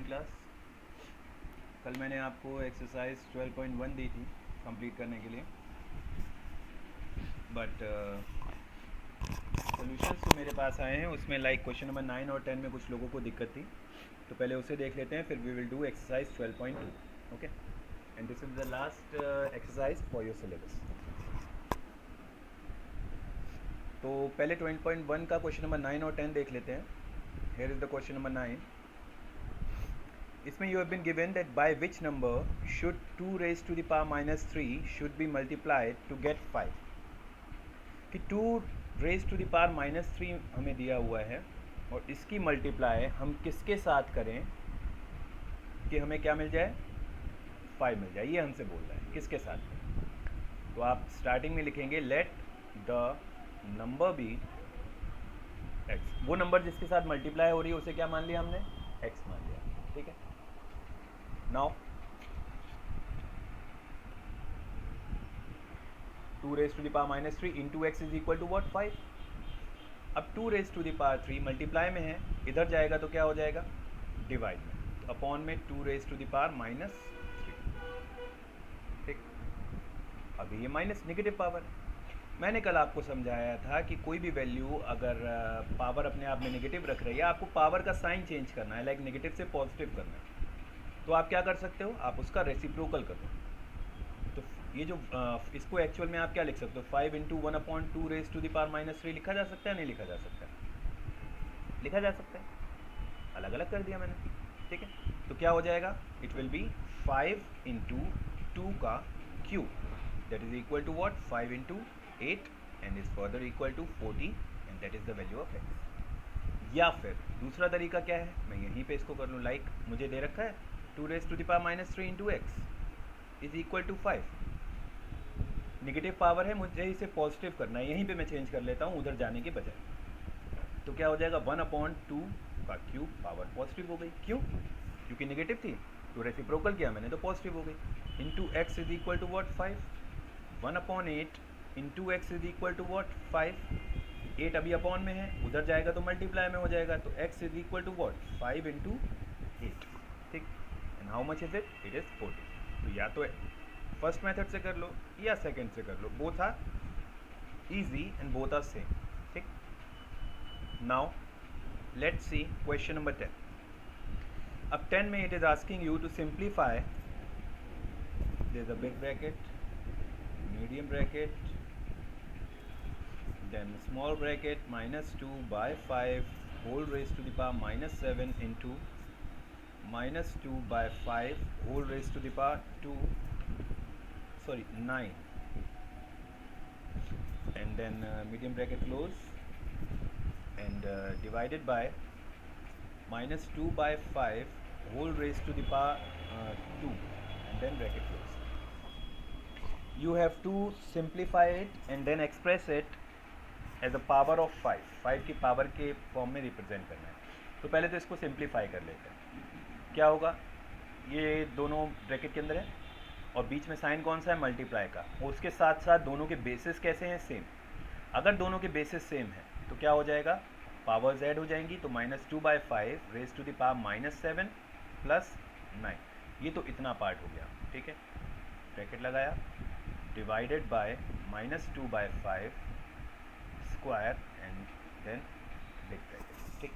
Morning class. कल मैंने आपको एक्सरसाइज 12.1 दी थी कंप्लीट करने के लिए, बट सॉल्यूशंस जो मेरे पास आए हैं उसमें लाइक क्वेश्चन नंबर 9 और 10 में कुछ लोगों को दिक्कत थी, तो पहले उसे देख लेते हैं, फिर we will do exercise 12.2। Okay, and this is the last exercise for your syllabus. तो पहले 12.1 का क्वेश्चन नंबर 9 और 10 देख लेते हैं। Here is the question number 9। इसमें you have been given that by which number should 2 raise to the power minus 3 should be multiplied to get 5। कि 2 raise to the power minus 3 हमें दिया हुआ है और इसकी मल्टीप्लाई हम किसके साथ करें कि हमें क्या मिल जाए, 5 मिल जाए। ये हमसे बोल रहा है किसके साथ करें। तो आप स्टार्टिंग में लिखेंगे let the number be x. वो नंबर जिसके साथ मल्टीप्लाई हो रही है उसे क्या मान लिया हमने, एक्स मान लिया। ठीक है, now 2 raise to the power minus 3 into x is equal to what, 5। अब 2 raise to the power 3 multiply में है, इधर जाएगा तो क्या हो जाएगा, डिवाइड में, तो अपॉन में 2 raise to the power minus 3। ठीक, अभी ये माइनस नेगेटिव पावर है। मैंने कल आपको समझाया था कि कोई भी वैल्यू अगर पावर अपने आप में नेगेटिव रख रही है, आपको पावर का साइन चेंज करना है, लाइक नेगेटिव से पॉजिटिव करना है, तो आप क्या कर सकते हो, आप उसका रेसिप्रोकल कर दो। तो ये जो इसको एक्चुअल में आप क्या लिख सकते हो, 5 into 1/2 raise to the power minus 3 लिखा जा सकता है, नहीं लिखा जा सकता, लिखा जा सकता है, अलग अलग कर दिया मैंने। ठीक है, तो क्या हो जाएगा, इट विल बी 5 इंटू 2 का cube, that is equal to what, 5 into 8 and is further equal to 40 and that is the value of x. या फिर दूसरा तरीका क्या है, मैं यहीं पे इसको कर लूँ, लाइक मुझे दे रखा है 2 raise to the power minus 3 into x is equal to 5। Negative power है, मुझे इसे पॉजिटिव करना है, यहीं पे मैं चेंज कर लेता हूँ उधर जाने के बजाय। तो क्या हो जाएगा, 1/2 का क्यूब, पावर पॉजिटिव हो गई, क्यों, क्योंकि नेगेटिव थी तो रेसिप्रोकल किया मैंने तो पॉजिटिव हो गई, into x is equal to what, 5। 1/8 into x is equal to what, 5। 8 अभी अपॉन में है, उधर जाएगा तो मल्टीप्लाई में हो जाएगा, तो x is equal to what, 5 into 8। ठीक, and how much is it, it is 40। तो या तो फर्स्ट मेथड से कर लो या सेकंड से कर लो, both are easy and both are same. ठीक, now let's see question number 10। अब 10 में it is asking you to simplify, there is a big bracket, medium bracket, then small bracket, minus 2 by 5 whole raised to the power minus 7 into minus 2 by 5 whole raised to the power 9, and then medium bracket close and divided by minus 2 by 5 whole raised to the power 2 and then bracket close. You have to simplify it and then express it as a power of 5, 5 की power के form में represent करना है। तो पहले तो इसको simplify कर लेते हैं। क्या होगा, ये दोनों ब्रैकेट के अंदर है और बीच में साइन कौन सा है, मल्टीप्लाई का, और उसके साथ साथ दोनों के बेसिस कैसे हैं, सेम। अगर दोनों के बेसिस सेम है तो क्या हो जाएगा, पावर्स ऐड हो जाएंगी, तो -2/5 raise to the power -7 plus 9, ये तो इतना पार्ट हो गया। ठीक है, ब्रैकेट लगाया, divided by -2/5 square and then big bracket। ठीक,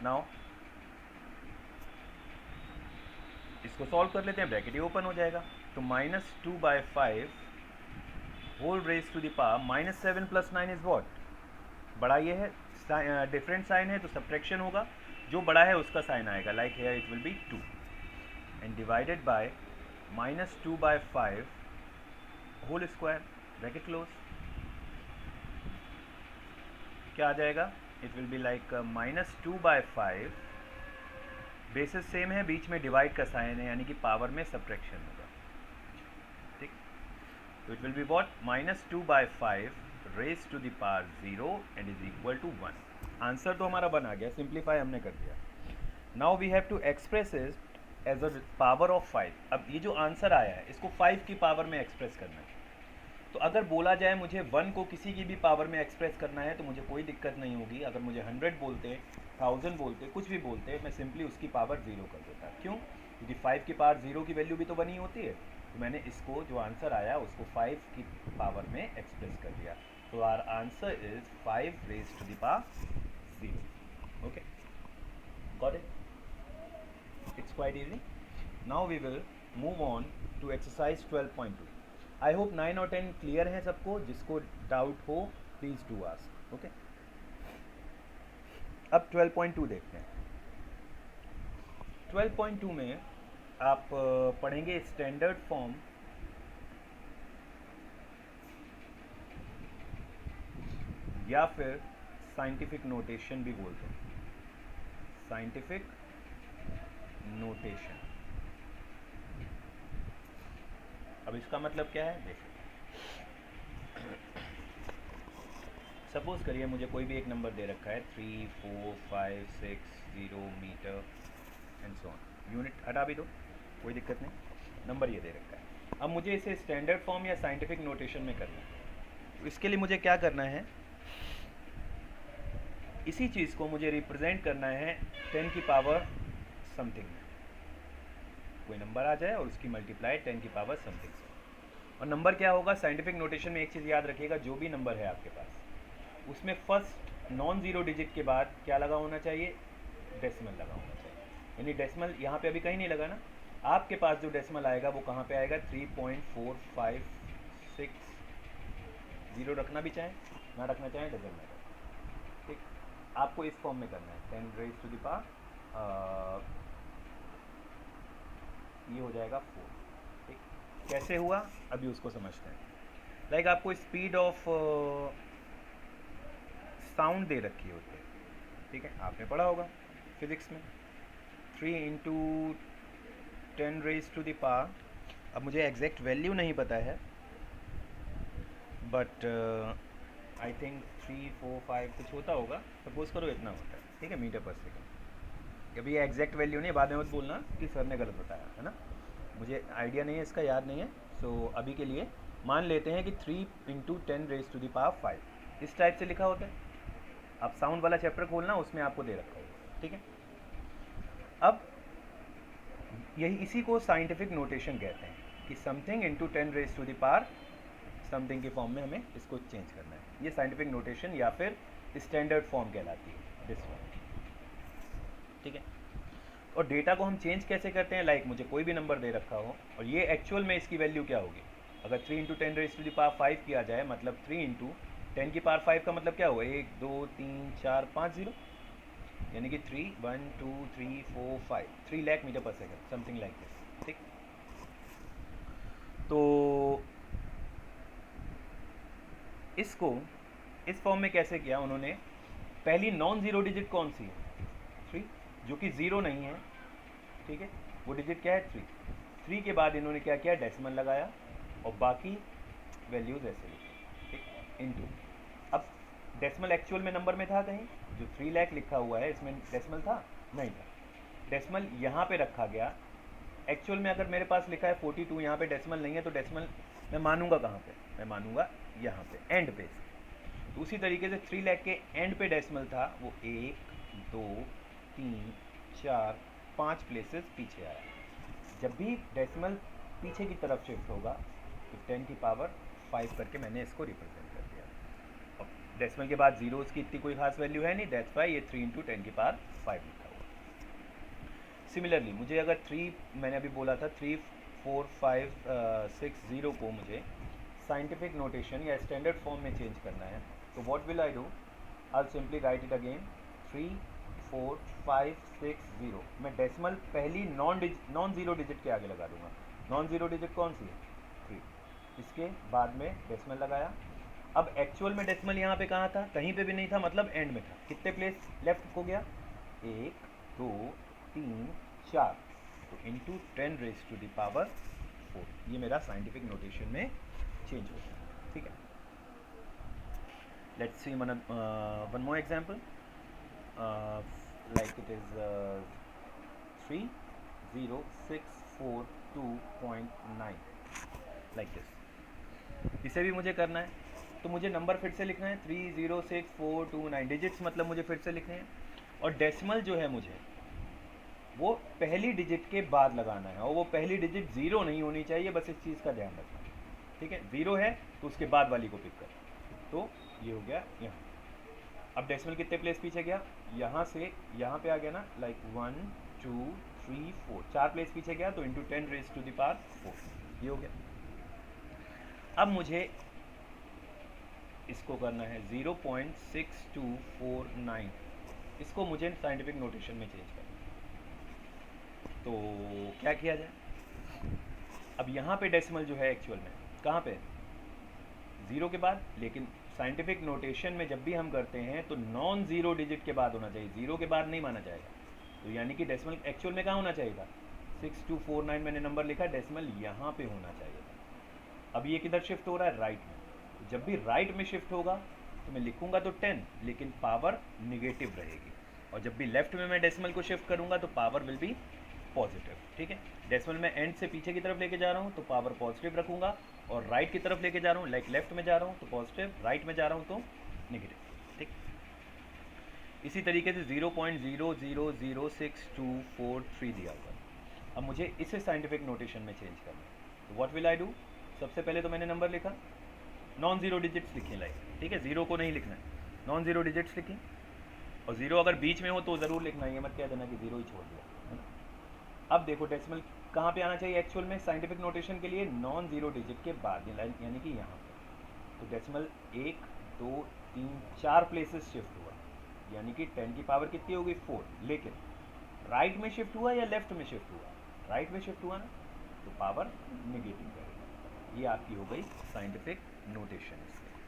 नाउ इसको सॉल्व कर लेते हैं, ब्रैकेट ही ओपन हो जाएगा, तो -2/5 whole raise to the power -7 plus 9 is what, बड़ा ये है, डिफरेंट साइन है तो सब्ट्रैक्शन होगा, जो बड़ा है उसका साइन आएगा, like here it will be 2 and divided by -2/5 whole square, bracket close, क्या आ जाएगा, it will be like -2/5, basis same है, बीच में डिवाइड का साइन है, यानी कि पावर में सब्ट्रैक्शन होगा। ठीक, तो it will be what, -2/5 raise to the power 0 and is equal to 1। Answer तो हमारा 1 आ गया, सिंप्लीफाई हमने कर दिया। Now we have to express it as a power of 5। अब ये जो आंसर आया है इसको 5 की पावर में एक्सप्रेस करना है। तो अगर बोला जाए मुझे 1 को किसी की भी पावर में एक्सप्रेस करना है तो मुझे कोई दिक्कत नहीं होगी। अगर मुझे 100 बोलते 1000 बोलते, कुछ भी बोलते, मैं सिंपली उसकी पावर 0 कर देता। क्यों? क्योंकि 5 की पावर 0 की वैल्यू भी तो बनी होती है। तो मैंने इसको जो आंसर आया उसको 5 की पावर में एक्सप्रेस कर दिया। तो our answer is 5 raise to the power 0। Okay, got it? It's quite easy. Now we will move on to exercise 12.2. I hope 9 और 10 clear हैं सबको। जिसको डाउट हो प्लीज़ डू आस्क। ओके, अब 12.2 देखते हैं। 12.2 में आप पढ़ेंगे स्टैंडर्ड फॉर्म या फिर साइंटिफिक नोटेशन भी बोलते हैं। Scientific notation. अब इसका मतलब क्या है देखिए, सपोज करिए मुझे कोई भी एक नंबर दे रखा है 3, 4, 5, 6, 0 metre and so on. Unit हटा भी दो, कोई दिक्कत नहीं, नंबर ये दे रखा है। अब मुझे इसे स्टैंडर्ड फॉर्म या साइंटिफिक नोटेशन में करना है। तो इसके लिए मुझे क्या करना है, इसी चीज़ को मुझे रिप्रेजेंट करना है 10 की पावर समथिंग में। कोई नंबर आ जाए और उसकी मल्टीप्लाई 10 की पावर समथिंग से। और नंबर क्या होगा साइंटिफिक नोटेशन में, एक चीज़ याद रखिएगा, जो भी नंबर है आपके पास उसमें फर्स्ट नॉन ज़ीरो डिजिट के बाद क्या लगा होना चाहिए, डेसिमल लगा होना चाहिए। यानी डेसिमल यहाँ पे अभी कहीं नहीं लगा ना, आपके पास जो डेसिमल आएगा वो कहाँ पे आएगा, 3.456। ज़ीरो रखना भी चाहें ना रखना चाहें डजंट मैटर। ठीक, आपको इस फॉर्म में करना है 10 रेज टू द पावर, ये हो जाएगा 4। ठीक, कैसे हुआ अभी उसको समझते हैं। लाइक आपको स्पीड ऑफ साउंड दे रखी होती है, ठीक है, आपने पढ़ा होगा फिजिक्स में। 3 into 10 raise to the power, अब मुझे एग्जैक्ट वैल्यू नहीं पता है बट आई थिंक 3, 4, 5 कुछ होता होगा, सपोज करो इतना होता है, ठीक है, मीटर पर सेकेंड। अभी ये एग्जैक्ट वैल्यू नहीं, बाद में मत बोलना कि सर ने गलत बताया है ना, मुझे आइडिया नहीं है इसका, याद नहीं है। सो अभी के लिए मान लेते हैं कि 3 into 10 raise to the power 5 इस टाइप से लिखा होता है। आप साउंड वाला चैप्टर खोलना, उसमें आपको दे रखा होगा, ठीक है। अब यही इसी को साइंटिफिक नोटेशन कहते हैं कि something into 10 raise to the power something के फॉर्म में हमें इसको चेंज करना है। ये साइंटिफिक नोटेशन या फिर स्टैंडर्ड फॉर्म कहलाती है, दिस वन, ठीक है। और डेटा को हम चेंज कैसे करते हैं, लाइक मुझे कोई भी नंबर दे रखा हो और ये एक्चुअल में इसकी वैल्यू क्या होगी। अगर 3 into 10 raise to the power 5 किया जाए, मतलब 3 इंटू 10 की पावर 5 का मतलब क्या होगा, 1, 2, 3, 4, 5 जीरो, यानी कि 3, 1, 2, 3, 4, 5, 3 लाख मीटर पर सेकेंड, समथिंग लाइक दिस, ठीक। तो इसको इस फॉर्म में कैसे किया उन्होंने, पहली नॉन ज़ीरो डिजिट कौन सी है, 3, जो कि ज़ीरो नहीं है, ठीक है, वो डिजिट क्या है 3। 3 के बाद इन्होंने क्या किया, डेसिमल लगाया और बाकी वैल्यूज़ ऐसे लिखी, ठीक, इनटू। अब डेसिमल एक्चुअल में नंबर में था कहीं, जो 3 लाख लिखा हुआ है इसमें डेसिमल था नहीं था, डेसिमल यहाँ पे रखा गया। एक्चुअल में अगर मेरे पास लिखा है 42, यहाँ पे डेसिमल नहीं है, तो डेसिमल मैं मानूंगा कहाँ पे, मैं मानूंगा यहाँ पे एंड पे। तो उसी तरीके से 3 लाख के एंड पे डेसिमल था, वो 1, 2, 3, 4, 5 प्लेसेस पीछे आया। जब भी डेसिमल पीछे की तरफ शिफ्ट होगा तो 10 की पावर 5 करके मैंने इसको रिप्रेजेंट कर दिया। और डेसिमल के बाद जीरोस की इतनी कोई खास वैल्यू है नहीं, दैट्स वाई ये 3 इंटू 10 की पावर 5 लिखा हुआ। सिमिलरली मुझे अगर 3, मैंने अभी बोला था 3, 4, 5, 6, 0 को मुझे साइंटिफिक नोटेशन या स्टैंडर्ड फॉर्म में चेंज करना है, तो what will I do, I simply write it again 3, 4, 5, 6, 0। मैं डेसिमल पहली नॉन ज़ीरो डिजिट के आगे लगा दूंगा। नॉन ज़ीरो डिजिट कौन सी है, 3, इसके बाद में डेसिमल लगाया। अब एक्चुअल में डेसिमल यहाँ पे कहाँ था, कहीं पे भी नहीं था, मतलब एंड में था। कितने प्लेस लेफ्ट हो गया, 1, 2, 3, 4, तो into 10 raise to the power 4, ये मेरा साइंटिफिक नोटेशन में चेंज होता है, ठीक है। Let's see one more example, like it is 3, 0, 6, 4, 2.9 like this। इसे भी मुझे करना है, तो मुझे नंबर फिर से लिखना है 3, 0, 6, 4, 2, 9 डिजिट्स, मतलब मुझे फिर से लिखने हैं। और डेसिमल जो है मुझे वो पहली डिजिट के बाद लगाना है, और वो पहली डिजिट ज़ीरो नहीं होनी चाहिए, बस इस चीज़ का ध्यान रखना। ठीक है, ज़ीरो है तो उसके बाद वाली को पिक कर। तो ये हो गया यहाँ। अब डेसिमल कितने प्लेस पीछे गया, यहाँ से यहाँ पे आ गया ना, लाइक 1 2 3 4, 4 प्लेस पीछे गया, तो into 10 raise to the power 4, ये हो गया। अब मुझे इसको करना है 0.6249, इसको मुझे साइंटिफिक नोटेशन में चेंज करना है। तो क्या किया जाए, अब यहाँ पे डेसिमल जो है एक्चुअल में कहाँ पे, ज़ीरो के बाद, लेकिन साइंटिफिक नोटेशन में जब भी हम करते हैं तो नॉन ज़ीरो डिजिट के बाद होना चाहिए, ज़ीरो के बाद नहीं माना जाएगा। तो यानी कि डेसिमल एक्चुअल में कहाँ होना चाहिए था, 6249 मैंने नंबर लिखा, डेसिमल यहाँ पे होना चाहिए था। अब ये किधर शिफ्ट हो रहा है, राइट में। तो जब भी राइट में शिफ्ट होगा तो मैं लिखूंगा तो 10, लेकिन पावर निगेटिव रहेगी, और जब भी लेफ्ट में मैं डेसिमल को शिफ्ट करूंगा तो पावर विल बी पॉजिटिव। ठीक है, डेसिमल में एंड से पीछे की तरफ लेके जा रहा हूँ तो पावर पॉजिटिव रखूंगा, और राइट की तरफ लेके जा रहा हूँ, लाइक लेफ्ट में जा रहा हूँ तो पॉजिटिव, राइट में जा रहा हूँ तो निगेटिव। ठीक, इसी तरीके से 0.000624 दिया हुआ है। अब मुझे इसे साइंटिफिक नोटेशन में चेंज करना है, तो व्हाट विल आई डू, सबसे पहले तो मैंने नंबर लिखा, नॉन ज़ीरो डिजिट्स लिखी लाइक, ठीक है, ज़ीरो को नहीं लिखना है, नॉन ज़ीरो डिजिट्स लिखी, और ज़ीरो अगर बीच में हो तो ज़रूर लिखना है, ये मत कह देना कि ज़ीरो ही छोड़ दिया, है ना। अब देखो डेसिमल कहाँ पे आना चाहिए एक्चुअल में साइंटिफिक नोटेशन के लिए, नॉन ज़ीरो डिजिट के बाद, यानी कि यहाँ पे। तो डेसिमल 1 2 3 4 प्लेसेस शिफ्ट हुआ, यानी कि 10 की पावर कितनी होगी 4, लेकिन राइट में शिफ्ट हुआ या लेफ्ट में शिफ्ट हुआ, राइट में शिफ्ट हुआ ना, तो पावर निगेटिव करेगा। ये आपकी हो गई साइंटिफिक नोटेशन।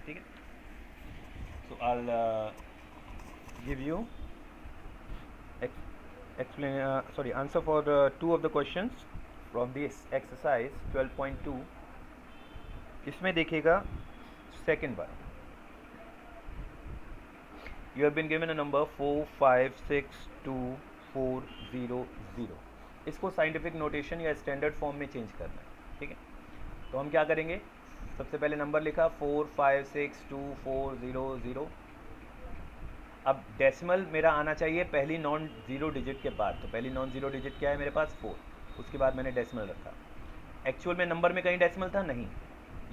ठीक है, so I give you answer for 2 of the questions from this exercise 12.2। इसमें देखिएगा सेकेंड बार, you have been given a number 4562400। इसको साइंटिफिक नोटेशन या स्टैंडर्ड फॉर्म में चेंज करना है। ठीक है, तो हम क्या करेंगे, सबसे पहले नंबर लिखा 4562400। अब डेसिमल मेरा आना चाहिए पहली नॉन ज़ीरो डिजिट के बाद, तो पहली नॉन ज़ीरो डिजिट क्या है मेरे पास 4, उसके बाद मैंने डेसिमल रखा। एक्चुअल में नंबर में कहीं डेसिमल था नहीं,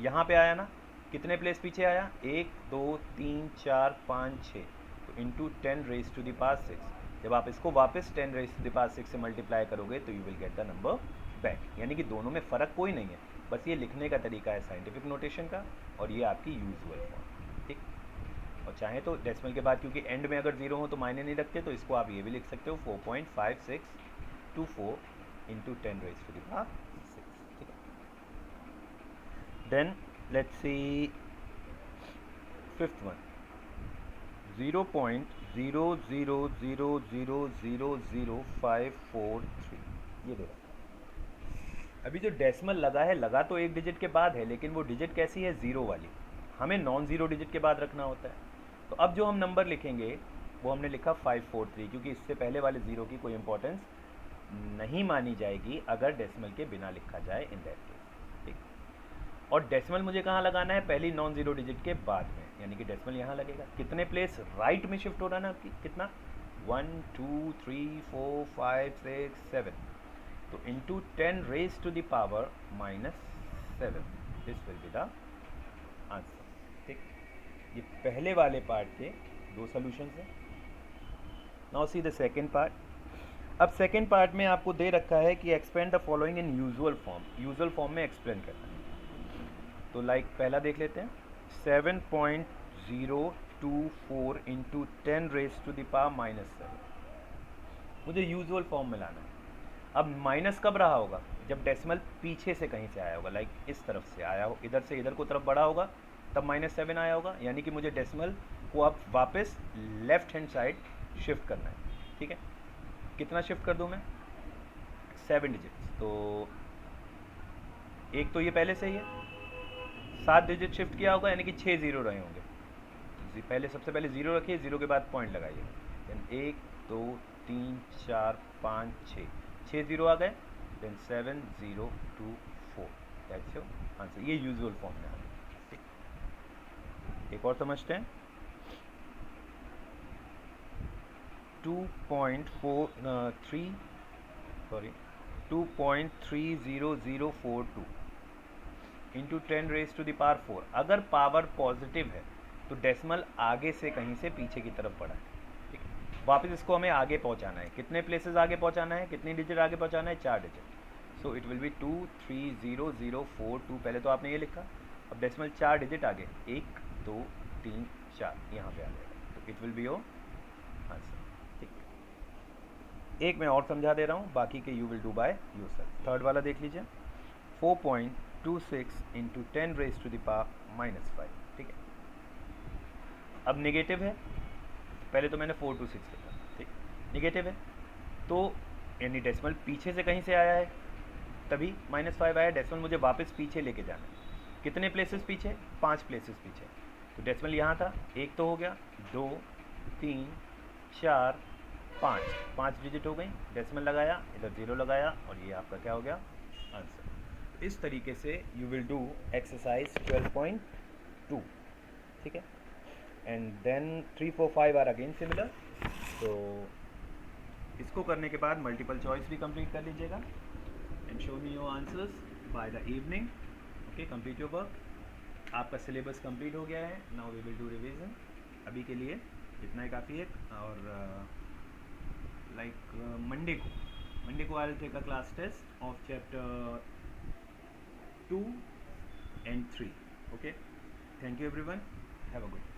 यहाँ पे आया ना, कितने प्लेस पीछे आया, 1 2 3 4 5 6, तो into 10 raise to the power 6। जब आप इसको वापस 10 रेज टू द पावर 6 से मल्टीप्लाई करोगे तो you will get the number back. यानी कि दोनों में फ़र्क कोई नहीं है, बस ये लिखने का तरीका है साइंटिफिक नोटेशन का, और ये आपकी यूजुअल फॉर्म। ठीक, और चाहे तो डेसिमल के बाद क्योंकि एंड में अगर ज़ीरो हो तो मायने नहीं रखते, तो इसको आप ये भी लिख सकते हो 4.5624 into 10 raise to the power 6। ठीक है, then let's see fifth one, 0.00000543, ये देखो। अभी जो डेसिमल लगा है, लगा तो एक डिजिट के बाद है, लेकिन वो डिजिट कैसी है, ज़ीरो वाली, हमें नॉन ज़ीरो डिजिट के बाद रखना होता है। तो अब जो हम नंबर लिखेंगे वो हमने लिखा 543, क्योंकि इससे पहले वाले ज़ीरो की कोई इंपॉर्टेंस नहीं मानी जाएगी अगर डेसिमल के बिना लिखा जाए इन दैट केस। ठीक, और डेसिमल मुझे कहाँ लगाना है, पहली नॉन ज़ीरो डिजिट के बाद में, यानी कि डेसिमल यहाँ लगेगा। कितने प्लेस राइट में शिफ्ट हो रहा है ना आपकी, कितना 1 2 3 4 5 6 7, तो into 10 raise to the power -7, this will be the answer. ठीक, ये पहले वाले पार्ट के 2 सॉल्यूशंस हैं। Now see the second part. अब सेकेंड पार्ट में आपको दे रखा है कि expand the following in usual form, usual form में एक्सप्लेन करना है। तो लाइक पहला देख लेते हैं, 7.024 into 10 raise to the power -7, मुझे यूजुअल फॉर्म में लाना है। अब माइनस कब रहा होगा, जब डेसिमल पीछे से कहीं से आया होगा, लाइक इस तरफ से आया हो, इधर से इधर को तरफ बढ़ा होगा, तब -7 आया होगा। यानी कि मुझे डेसिमल को अब वापस लेफ्ट हैंड साइड शिफ्ट करना है। ठीक है, कितना शिफ्ट कर दूँ मैं, 7 डिजिट्स, तो एक तो ये पहले से ही है, 7 डिजिट शिफ्ट किया होगा, यानी कि 6 ज़ीरो रहे होंगे। पहले सबसे पहले ज़ीरो रखिए, ज़ीरो के बाद पॉइंट लगाइए, देन 1 2 3 4 5 6 ज़ीरो आ गए, देन 7024, दैट्स योर आंसर। ये यूजुअल फॉर्म में आ गया। ठीक, एक और समझते हैं, 2.43 सॉरी 2.30042 इंटू 10⁻⁴। अगर पावर पॉजिटिव है तो डेसिमल आगे से कहीं से पीछे की तरफ बढ़ा है, ठीक है। वापस इसको हमें आगे पहुंचाना है, कितने प्लेसेस आगे पहुंचाना है, कितनी डिजिट आगे पहुंचाना है, 4 digit. So it will B 2300042। पहले तो आपने ये लिखा, अब डेसिमल 4 डिजिट आगे, 1 2 3 4 यहाँ पे आ जाएगा, तो it will be your answer, ठीक। एक मैं और समझा दे रहा हूँ, बाकी के you will do by yourself. Third वाला देख लीजिए, 4.26 इंटू 10⁻⁻5, ठीक है। अब नेगेटिव है, पहले तो मैंने 426 लिखा, ठीक। नेगेटिव है तो यानी डेसिमल पीछे से कहीं से आया है, तभी -5 आया। डेसिमल मुझे वापस पीछे लेके जाना है, कितने प्लेसेस पीछे, 5 प्लेसेस पीछे। तो डेसिमल यहाँ था, 1 तो हो गया, 2 3 4 5 डिजिट हो गई। डेसिमल लगाया, इधर 0 लगाया, और ये आपका क्या हो गया, आंसर। इस तरीके से यू विल डू एक्सरसाइज 12.2, ठीक है। And then 3 4 5 are again similar. तो इसको करने के बाद मल्टीपल चॉइस भी कंप्लीट कर लीजिएगा and show me your answers by the evening. Okay, complete your work. आपका सिलेबस कंप्लीट हो गया है, now we will do revision. अभी के लिए इतना ही काफ़ी है। और मंडे को I will take a class test of chapter 2 and 3. Okay, thank you everyone, have a good day.